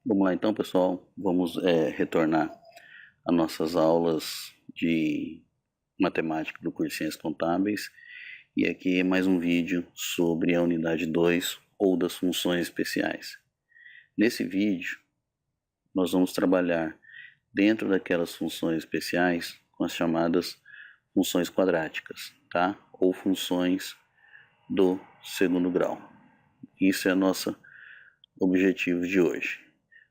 Vamos lá então, pessoal. Vamos retornar às nossas aulas de matemática do curso de Ciências Contábeis. E aqui é mais um vídeo sobre a unidade 2 ou das funções especiais. Nesse vídeo, nós vamos trabalhar dentro daquelas funções especiais com as chamadas funções quadráticas, tá? Ou funções do segundo grau. Isso é o nosso objetivo de hoje.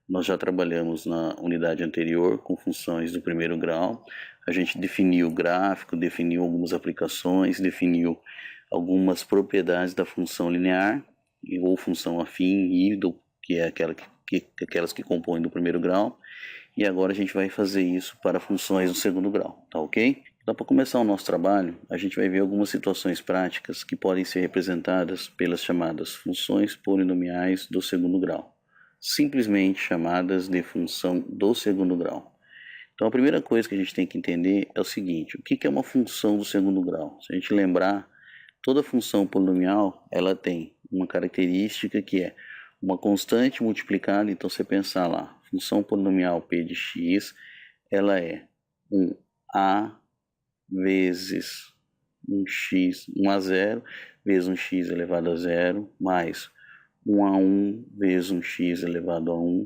Nós já trabalhamos na unidade anterior com funções do primeiro grau. A gente definiu o gráfico, definiu algumas aplicações, definiu algumas propriedades da função linear ou função afim e que é aquelas que compõem do primeiro grau. E agora a gente vai fazer isso para funções do segundo grau, tá ok? Então, para começar o nosso trabalho, a gente vai ver algumas situações práticas que podem ser representadas pelas chamadas funções polinomiais do segundo grau, simplesmente chamadas de função do segundo grau. Então a primeira coisa que a gente tem que entender é o seguinte: o que é uma função do segundo grau? Se a gente lembrar, toda função polinomial ela tem uma característica que é uma constante multiplicada. Então você pensar lá, função polinomial p de x, ela é um a vezes um x, 1 a 0, vezes um x elevado a 0, mais 1 a 1 vezes um x elevado a 1,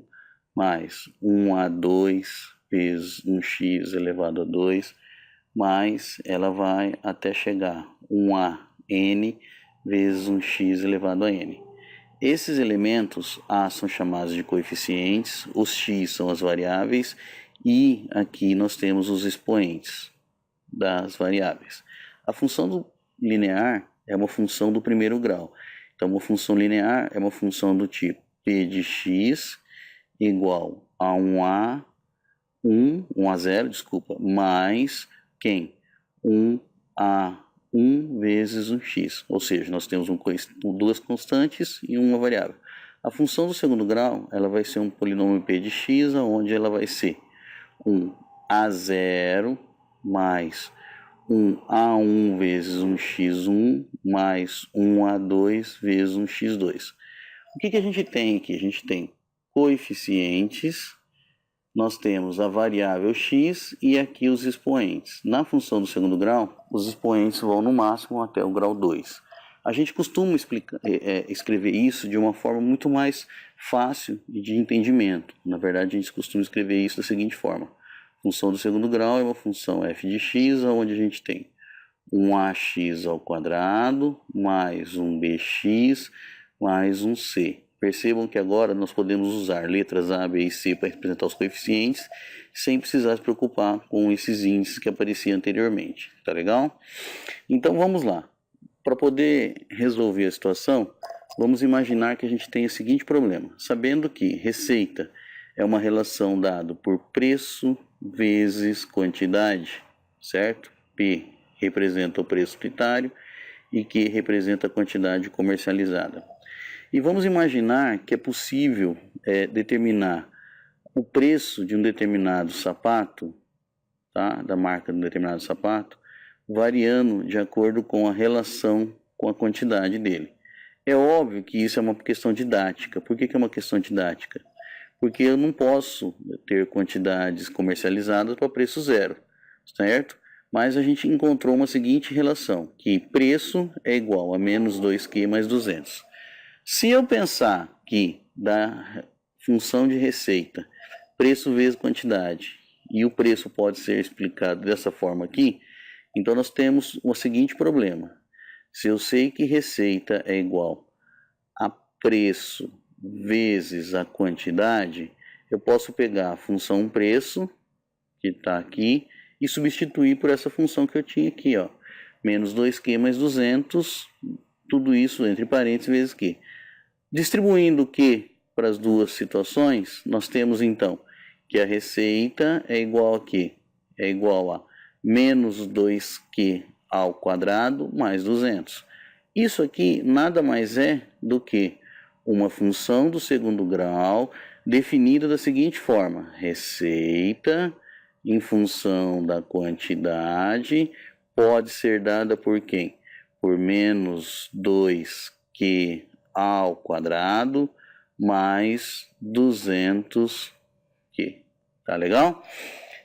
mais 1 a 2 vezes um x elevado a 2, mais ela vai até chegar 1 a n vezes um x elevado a n. Esses elementos A são chamados de coeficientes, os x são as variáveis e aqui nós temos os expoentes das variáveis. A função linear é uma função do primeiro grau. Então, uma função linear é uma função do tipo p de x igual a 1 a 0, mais quem? 1 a 1 vezes um x. Ou seja, nós temos duas constantes e uma variável. A função do segundo grau ela vai ser um polinômio p de x, onde ela vai ser 1 a 0 mais 1 a 1 vezes um x1 mais 1 a 2 vezes um x2. O que a gente tem aqui? A gente tem coeficientes, nós temos a variável x e aqui os expoentes. Na função do segundo grau, os expoentes vão no máximo até o grau 2. A gente costuma escrever isso de uma forma muito mais fácil de entendimento. Na verdade, a gente costuma escrever isso da seguinte forma: função do segundo grau é uma função f de x, onde a gente tem um ax ao quadrado mais um bx mais um c. Percebam que agora nós podemos usar letras A, B e C para representar os coeficientes, sem precisar se preocupar com esses índices que apareciam anteriormente. Tá legal? Então vamos lá. Para poder resolver a situação, vamos imaginar que a gente tem o seguinte problema. Sabendo que receita é uma relação dada por preço vezes quantidade, certo? P representa o preço unitário e Q representa a quantidade comercializada. E vamos imaginar que é possível determinar o preço de um determinado sapato, tá? Da marca de um determinado sapato, variando de acordo com a relação com a quantidade dele. É óbvio que isso é uma questão didática. Por que é uma questão didática? Porque eu não posso ter quantidades comercializadas para preço zero, certo? Mas a gente encontrou uma seguinte relação, que preço é igual a menos 2Q mais 200. Se eu pensar que da função de receita, preço vezes quantidade, e o preço pode ser explicado dessa forma aqui, então nós temos o seguinte problema. Se eu sei que receita é igual a preço vezes a quantidade, eu posso pegar a função preço, que está aqui, e substituir por essa função que eu tinha aqui, ó, menos 2Q mais 200, tudo isso entre parênteses vezes Q. Distribuindo o Q para as duas situações, nós temos então que a receita é igual a Q? É igual a menos 2Q ao quadrado mais 200. Isso aqui nada mais é do que uma função do segundo grau definida da seguinte forma: receita em função da quantidade pode ser dada por quem? Por menos 2Q ao quadrado mais 200 Q. Tá legal?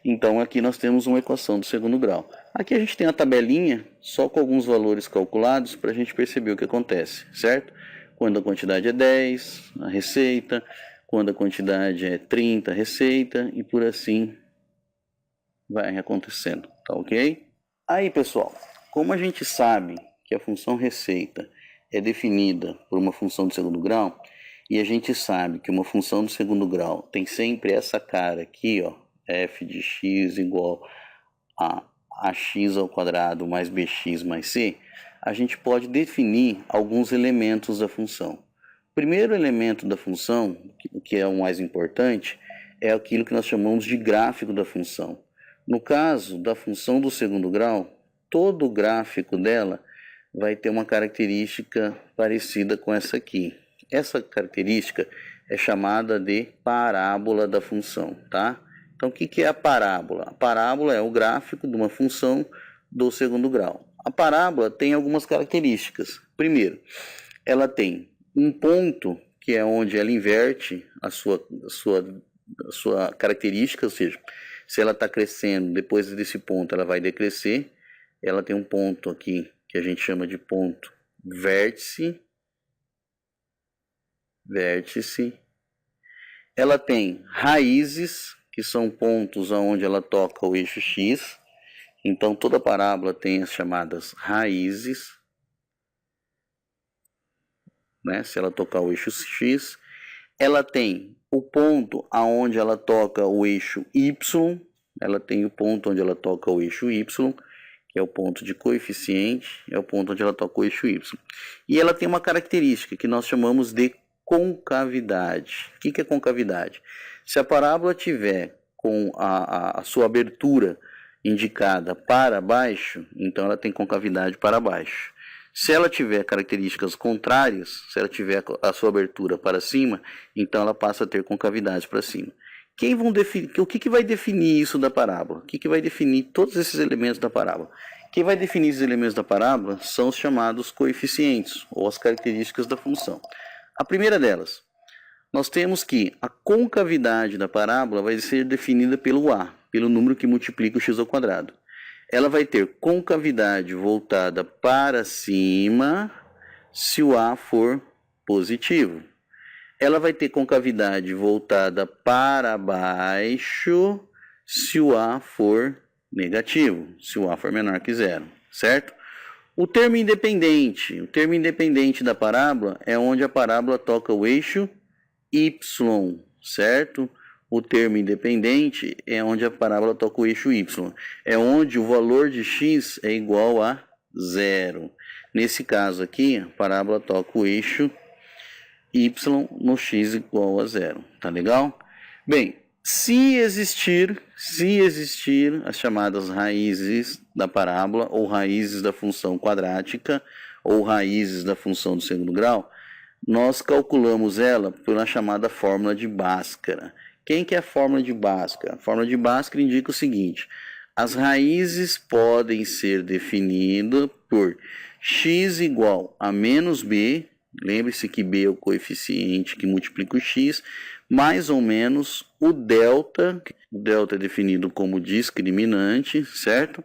Então aqui nós temos uma equação do segundo grau. Aqui a gente tem a tabelinha só com alguns valores calculados para a gente perceber o que acontece, certo? Quando a quantidade é 10, a receita. Quando a quantidade é 30, a receita. E por assim vai acontecendo, tá ok? Aí, pessoal, como a gente sabe que a função receita é definida por uma função do segundo grau, e a gente sabe que uma função do segundo grau tem sempre essa cara aqui, ó, f de x igual a ax ao quadrado mais bx mais c, a gente pode definir alguns elementos da função. O primeiro elemento da função, que é o mais importante, é aquilo que nós chamamos de gráfico da função. No caso da função do segundo grau, todo o gráfico dela vai ter uma característica parecida com essa aqui. Essa característica é chamada de parábola da função, tá? Então, o que é a parábola? A parábola é o gráfico de uma função do segundo grau. A parábola tem algumas características. Primeiro, ela tem um ponto, que é onde ela inverte a sua característica, ou seja, se ela está crescendo, depois desse ponto ela vai decrescer. Ela tem um ponto aqui que a gente chama de ponto vértice. Ela tem raízes, que são pontos onde ela toca o eixo x. Então toda parábola tem as chamadas raízes, né? Se ela tocar o eixo x. Ela tem o ponto aonde ela toca o eixo y. Ela tem o ponto onde ela toca o eixo y, que é o ponto de coeficiente, é o ponto onde ela toca o eixo y. E ela tem uma característica que nós chamamos de concavidade. O que é concavidade? Se a parábola tiver com a sua abertura indicada para baixo, então ela tem concavidade para baixo. Se ela tiver características contrárias, se ela tiver a sua abertura para cima, então ela passa a ter concavidade para cima. O que vai definir isso da parábola? O que vai definir todos esses elementos da parábola? Quem vai definir esses elementos da parábola são os chamados coeficientes, ou as características da função. A primeira delas, nós temos que a concavidade da parábola vai ser definida pelo a, pelo número que multiplica o x ao quadrado. Ela vai ter concavidade voltada para cima se o a for positivo. Ela vai ter concavidade voltada para baixo se o a for negativo, se o a for menor que zero, certo? O termo independente da parábola é onde a parábola toca o eixo y, certo? O termo independente é onde a parábola toca o eixo y. É onde o valor de x é igual a zero. Nesse caso aqui, a parábola toca o eixo y no x igual a zero. Tá legal? Bem, se existir as chamadas raízes da parábola, ou raízes da função quadrática, ou raízes da função do segundo grau, nós calculamos ela pela chamada fórmula de Bhaskara. Quem que é a fórmula de Bhaskara? A fórmula de Bhaskara indica o seguinte: as raízes podem ser definidas por x igual a menos b, lembre-se que b é o coeficiente que multiplica o x, mais ou menos o delta é definido como discriminante, certo?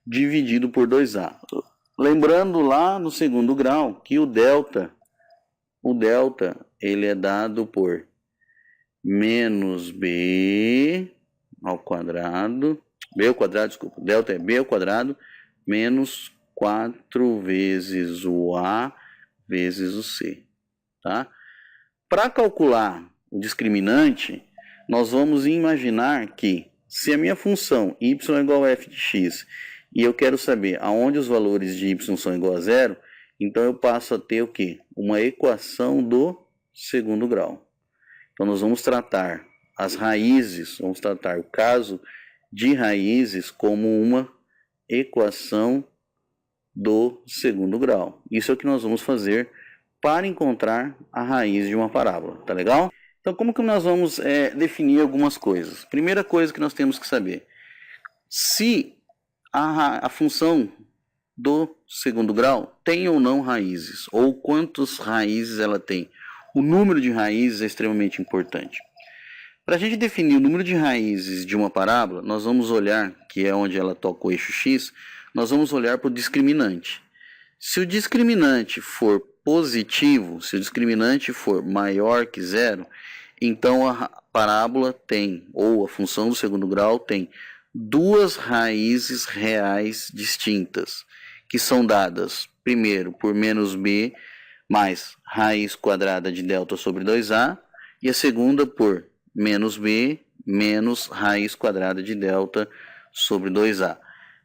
Dividido por 2a. Lembrando lá no segundo grau que o delta ele é dado por menos b ao quadrado, delta é b ao quadrado, menos 4 vezes o a vezes o c, tá? Para calcular o discriminante, nós vamos imaginar que se a minha função y é igual a f de x e eu quero saber aonde os valores de y são igual a zero, então eu passo a ter o quê? Uma equação do segundo grau. Então nós vamos tratar as raízes, vamos tratar o caso de raízes como uma equação do segundo grau. Isso é o que nós vamos fazer para encontrar a raiz de uma parábola, tá legal? Então como que nós vamos definir algumas coisas? Primeira coisa que nós temos que saber, se a função do segundo grau tem ou não raízes, ou quantas raízes ela tem, O número de raízes é extremamente importante. Para a gente definir o número de raízes de uma parábola, nós vamos olhar, que é onde ela toca o eixo x, nós vamos olhar para o discriminante. Se o discriminante for positivo, se o discriminante for maior que zero, então a parábola tem, ou a função do segundo grau tem, duas raízes reais distintas, que são dadas, primeiro, por menos b mais raiz quadrada de delta sobre 2a, e a segunda por menos b menos raiz quadrada de delta sobre 2a.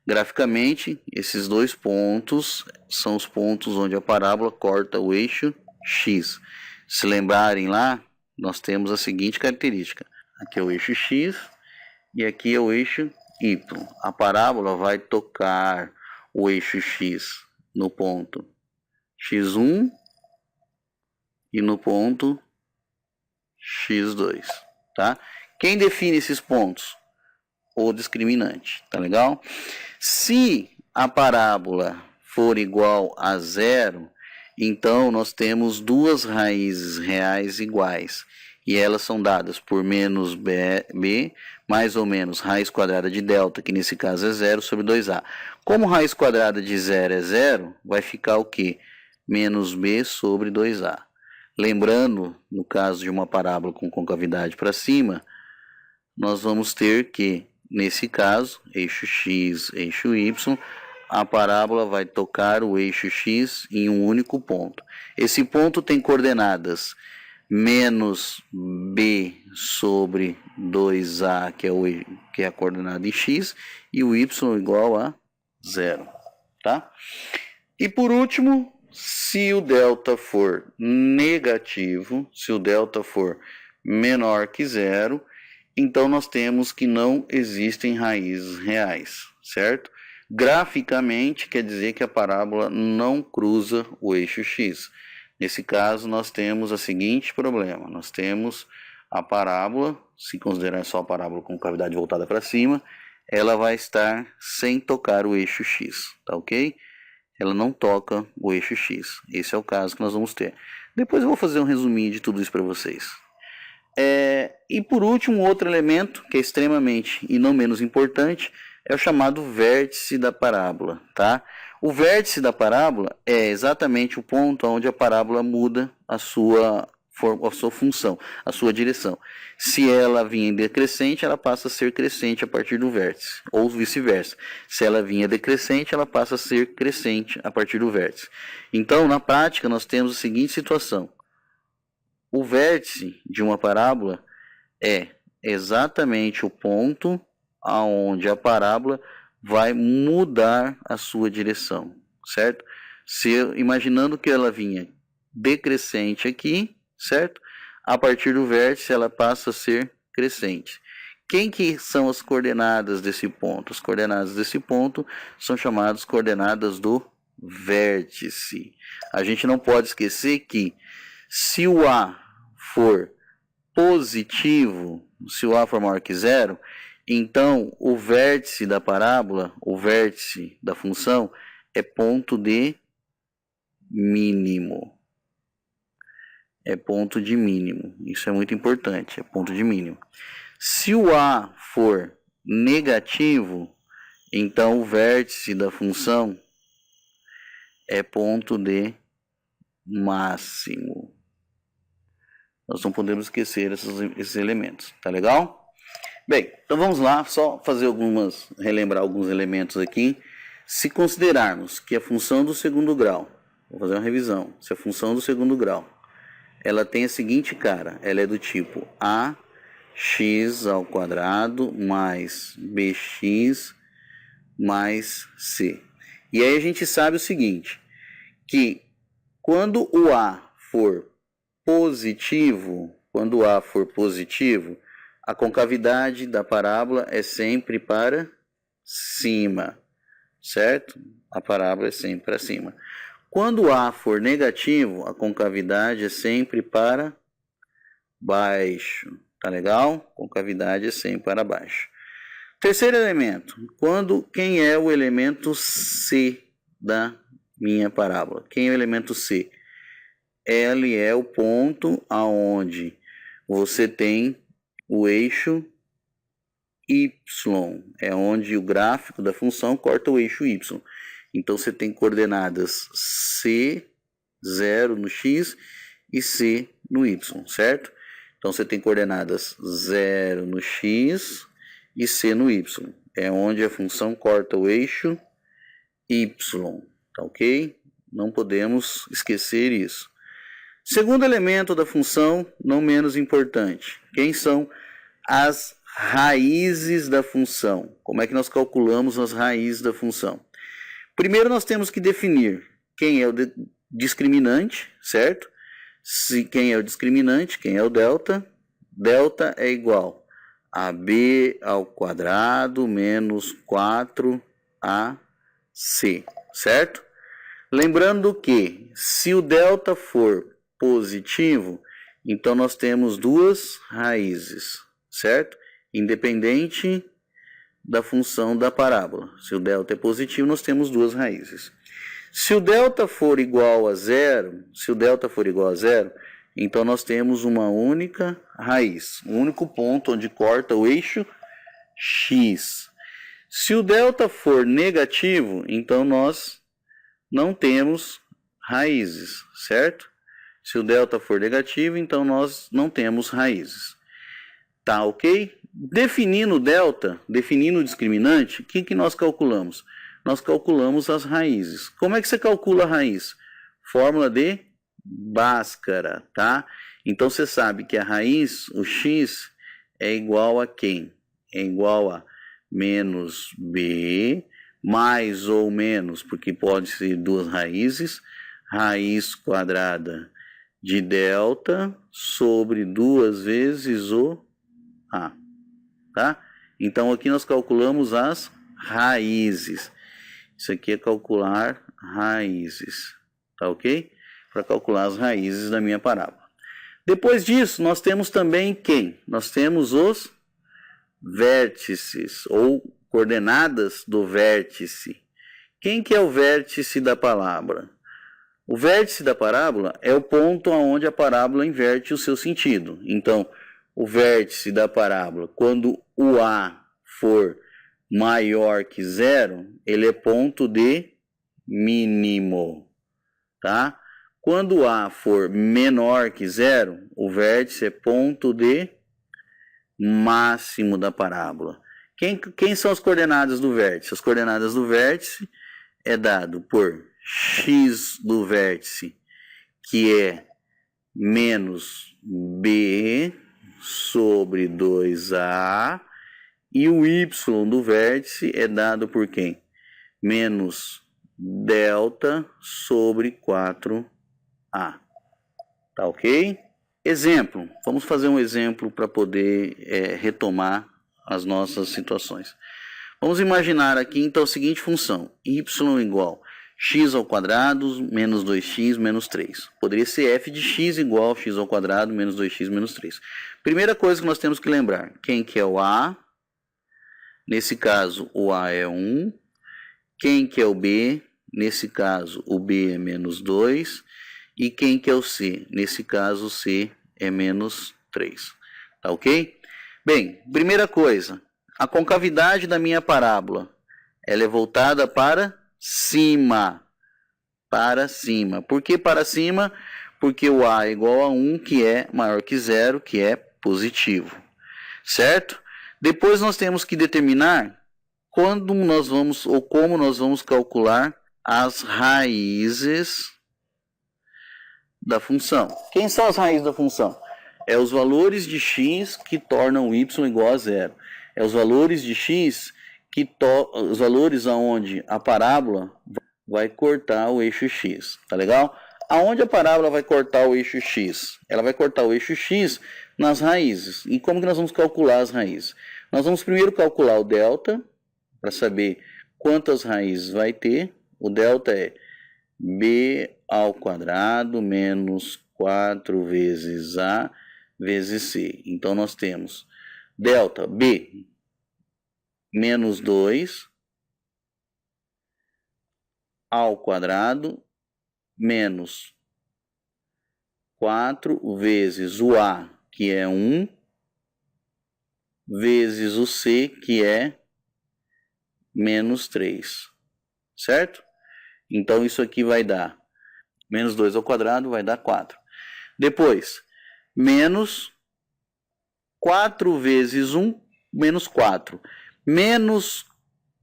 Graficamente, esses dois pontos são os pontos onde a parábola corta o eixo x. Se lembrarem lá, nós temos a seguinte característica. Aqui é o eixo x e aqui é o eixo y. A parábola vai tocar o eixo x no ponto x1 e no ponto x2, tá? Quem define esses pontos? O discriminante, tá legal? Se a parábola for igual a zero, então nós temos duas raízes reais iguais, e elas são dadas por menos b mais ou menos raiz quadrada de delta, que nesse caso é zero, sobre 2a. Como raiz quadrada de zero é zero, vai ficar o quê? Menos b sobre 2a. Lembrando, no caso de uma parábola com concavidade para cima, nós vamos ter que, nesse caso, eixo x, eixo y, a parábola vai tocar o eixo x em um único ponto. Esse ponto tem coordenadas menos b sobre 2a, que é a coordenada em x, e o y igual a zero, tá? E por último, se o delta for negativo, se o delta for menor que zero, então nós temos que não existem raízes reais, certo? Graficamente, quer dizer que a parábola não cruza o eixo x. Nesse caso, nós temos o seguinte problema. Nós temos a parábola, se considerar só a parábola com cavidade voltada para cima, ela vai estar sem tocar o eixo x, tá ok? Ela não toca o eixo x. Esse é o caso que nós vamos ter. Depois eu vou fazer um resuminho de tudo isso para vocês. E por último, outro elemento que é extremamente e não menos importante é o chamado vértice da parábola, tá? O vértice da parábola é exatamente o ponto onde a parábola muda a sua função, a sua direção. Se ela vinha decrescente, ela passa a ser crescente a partir do vértice, ou vice-versa. Se ela vinha decrescente, ela passa a ser crescente a partir do vértice. Então, na prática, nós temos a seguinte situação. O vértice de uma parábola é exatamente o ponto aonde a parábola vai mudar a sua direção, certo? Imaginando que ela vinha decrescente aqui, certo? A partir do vértice ela passa a ser crescente. Quem que são as coordenadas desse ponto? As coordenadas desse ponto são chamadas coordenadas do vértice. A gente não pode esquecer que se o A for positivo, se o A for maior que zero, então o vértice da parábola, o vértice da função, é ponto de mínimo. É ponto de mínimo. Isso é muito importante, é ponto de mínimo. Se o A for negativo, então o vértice da função é ponto de máximo. Nós não podemos esquecer esses elementos, tá legal? Bem, então vamos lá, só relembrar alguns elementos aqui. Se considerarmos que a função do segundo grau, vou fazer uma revisão, se a função do segundo grau, ela tem a seguinte cara, ela é do tipo ax ao quadrado mais bx mais c. E aí a gente sabe o seguinte, que quando o A for positivo, a concavidade da parábola é sempre para cima, certo? A parábola é sempre para cima. Quando A for negativo, a concavidade é sempre para baixo, tá legal? Concavidade é sempre para baixo. Terceiro elemento, quem é o elemento C da minha parábola? Quem é o elemento C? L é o ponto aonde você tem o eixo y, é onde o gráfico da função corta o eixo y. Então você tem coordenadas C, 0 no x e C no y, certo? Então você tem coordenadas 0 no x e C no y. É onde a função corta o eixo y, tá ok? Não podemos esquecer isso. Segundo elemento da função, não menos importante, quem são as raízes da função? Como é que nós calculamos as raízes da função? Primeiro nós temos que definir quem é o discriminante, certo? Quem é o discriminante, quem é o delta. Delta é igual a b ao quadrado menos 4ac, certo? Lembrando que se o delta for positivo, então nós temos duas raízes, certo? Independente da função da parábola. Se o delta é positivo, nós temos duas raízes. Se o delta for igual a zero, então nós temos uma única raiz, um único ponto onde corta o eixo x. Se o delta for negativo, então nós não temos raízes, certo? Se o delta for negativo, então nós não temos raízes. Tá ok? Definindo o delta, definindo o discriminante, o que nós calculamos? Nós calculamos as raízes. Como é que você calcula a raiz? Fórmula de Bhaskara, tá? Então você sabe que a raiz, o x, é igual a quem? É igual a menos b, mais ou menos, porque pode ser duas raízes, raiz quadrada de delta sobre 2 vezes o a, tá? Então aqui nós calculamos as raízes. Isso aqui é calcular raízes, tá ok? Para calcular as raízes da minha parábola. Depois disso, nós temos também quem? Nós temos os vértices, ou coordenadas do vértice. Quem que é o vértice da parábola? O vértice da parábola é o ponto onde a parábola inverte o seu sentido. Então, o vértice da parábola, quando o A for maior que zero, ele é ponto de mínimo, tá? Quando o A for menor que zero, o vértice é ponto de máximo da parábola. Quem são as coordenadas do vértice? As coordenadas do vértice é dado por x do vértice, que é menos b sobre 2a, e o y do vértice é dado por quem? Menos delta sobre 4a. Tá ok? Exemplo. Vamos fazer um exemplo para poder retomar as nossas situações. Vamos imaginar aqui então a seguinte função: y igual x ao quadrado menos 2x menos 3. Poderia ser f de x igual a x ao quadrado menos 2x menos 3. Primeira coisa que nós temos que lembrar, quem que é o a? Nesse caso, o a é 1. Quem que é o b? Nesse caso, o b é menos 2. E quem que é o c? Nesse caso, o c é menos 3. Tá ok? Bem, primeira coisa, a concavidade da minha parábola, ela é voltada para cima. Para cima. Por que para cima? Porque o a é igual a 1, que é maior que 0, que é positivo. Certo? Depois nós temos que determinar quando nós vamos, ou como nós vamos calcular as raízes da função. Quem são as raízes da função? É os valores de x que tornam y igual a 0. É os valores de x os valores aonde a parábola vai cortar o eixo x. Tá legal? Aonde a parábola vai cortar o eixo x? Ela vai cortar o eixo x nas raízes. E como que nós vamos calcular as raízes? Nós vamos primeiro calcular o delta, para saber quantas raízes vai ter. O delta é b ao quadrado menos 4 vezes a vezes c. Então nós temos delta b menos 2 ao quadrado menos 4 vezes o A, que é 1, vezes o C, que é menos 3, certo? Então, isso aqui vai dar menos 2 ao quadrado, vai dar 4. Depois, menos 4 vezes 1, menos 4. Menos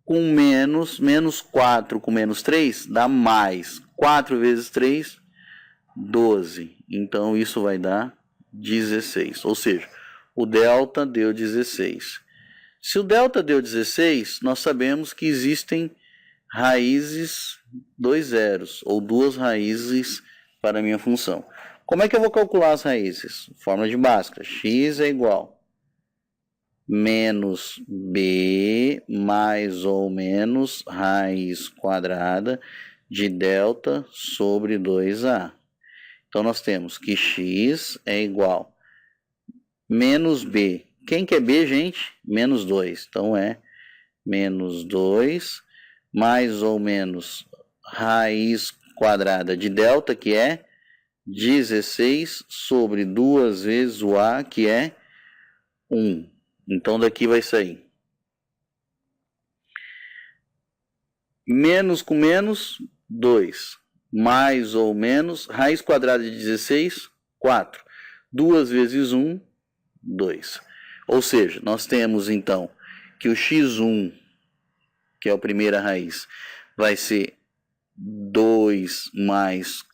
com menos, menos 4 com menos 3, dá mais. 4 vezes 3, 12. Então, isso vai dar 16. Ou seja, o delta deu 16. Se o delta deu 16, nós sabemos que existem raízes 2 zeros, ou 2 raízes para a minha função. Como é que eu vou calcular as raízes? Fórmula de Bhaskara. X é igual menos b mais ou menos raiz quadrada de delta sobre 2a. Então, nós temos que x é igual menos b. Quem que é b, gente? Menos 2. Então, é menos 2 mais ou menos raiz quadrada de delta, que é 16 sobre 2 vezes o a, que é 1. Então, daqui vai sair menos com menos, 2. Mais ou menos, raiz quadrada de 16, 4. 2 vezes 1, 2. Ou seja, nós temos então que o x1, que é a primeira raiz, vai ser 2 mais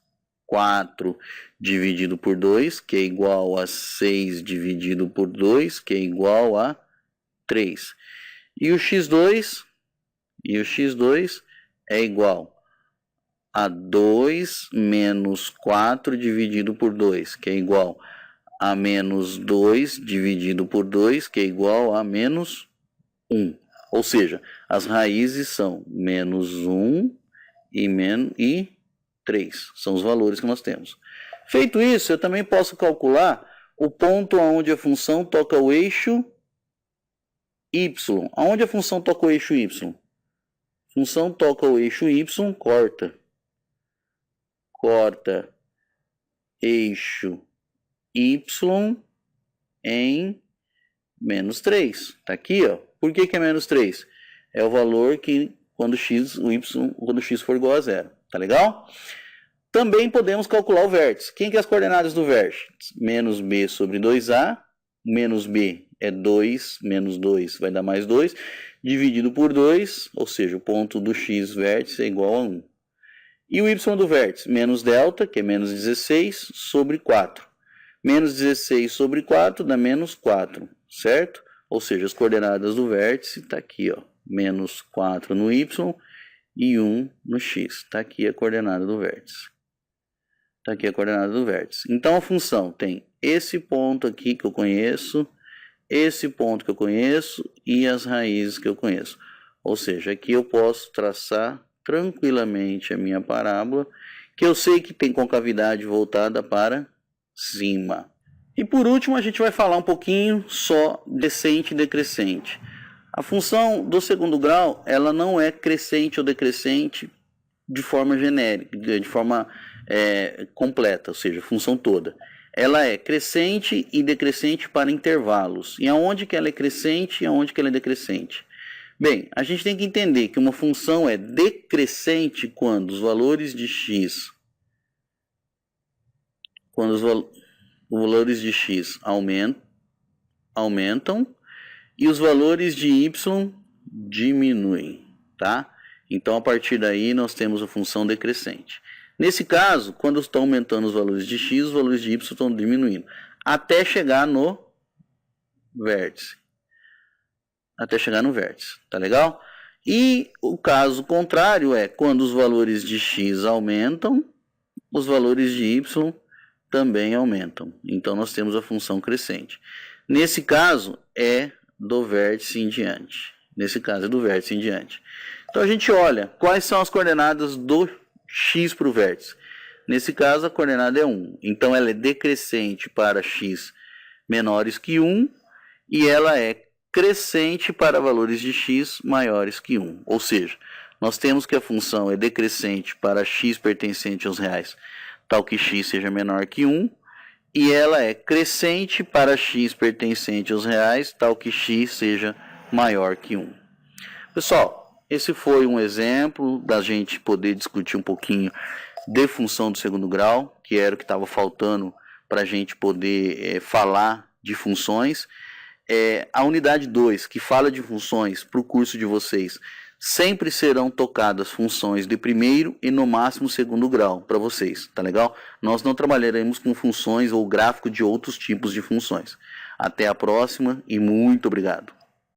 4 dividido por 2, que é igual a 6 dividido por 2, que é igual a 3. E o x2 é igual a 2 menos 4 dividido por 2, que é igual a menos 2 dividido por 2, que é igual a menos 1. Ou seja, as raízes são menos 1 e 3. São os valores que nós temos. Feito isso, eu também posso calcular o ponto onde a função toca o eixo y. Aonde a função toca o eixo y? A função toca o eixo y, corta eixo y em menos 3. Está aqui, ó. Por que é menos 3? É o valor que quando x for igual a 0. Tá legal? Também podemos calcular o vértice. Quem que é as coordenadas do vértice? Menos b sobre 2a, menos b é 2, menos 2 vai dar mais 2, dividido por 2, ou seja, o ponto do x vértice é igual a 1. E o y do vértice? Menos delta, que é menos 16, sobre 4. Menos 16 sobre 4 dá menos 4, certo? Ou seja, as coordenadas do vértice está aqui, ó, menos 4 no y e 1 no x. Está aqui a coordenada do vértice. Está aqui a coordenada do vértice. Então, a função tem esse ponto aqui que eu conheço, esse ponto que eu conheço e as raízes que eu conheço. Ou seja, aqui eu posso traçar tranquilamente a minha parábola, que eu sei que tem concavidade voltada para cima. E por último, a gente vai falar um pouquinho só decrescente e decrescente. A função do segundo grau, ela não é crescente ou decrescente de forma genérica, de forma completa, ou seja, função toda. Ela é crescente e decrescente para intervalos. E aonde que ela é crescente e aonde que ela é decrescente? Bem, a gente tem que entender que uma função é decrescente quando os valores de x, aumentam e os valores de y diminuem, tá? Então, a partir daí, nós temos a função decrescente. Nesse caso, quando estão aumentando os valores de x, os valores de y estão diminuindo, até chegar no vértice. Tá legal? E o caso contrário é quando os valores de x aumentam, os valores de y também aumentam. Então, nós temos a função crescente. Nesse caso, é do vértice em diante. Então, a gente olha quais são as coordenadas do x para o vértice. Nesse caso, a coordenada é 1. Então, ela é decrescente para x menores que 1 e ela é crescente para valores de x maiores que 1. Ou seja, nós temos que a função é decrescente para x pertencente aos reais, tal que x seja menor que 1, e ela é crescente para x pertencente aos reais, tal que x seja maior que 1. Pessoal, esse foi um exemplo da gente poder discutir um pouquinho de função do segundo grau, que era o que estava faltando para a gente poder falar de funções. A unidade 2, que fala de funções para o curso de vocês, sempre serão tocadas funções de primeiro e no máximo segundo grau para vocês, tá legal? Nós não trabalharemos com funções ou gráfico de outros tipos de funções. Até a próxima e muito obrigado.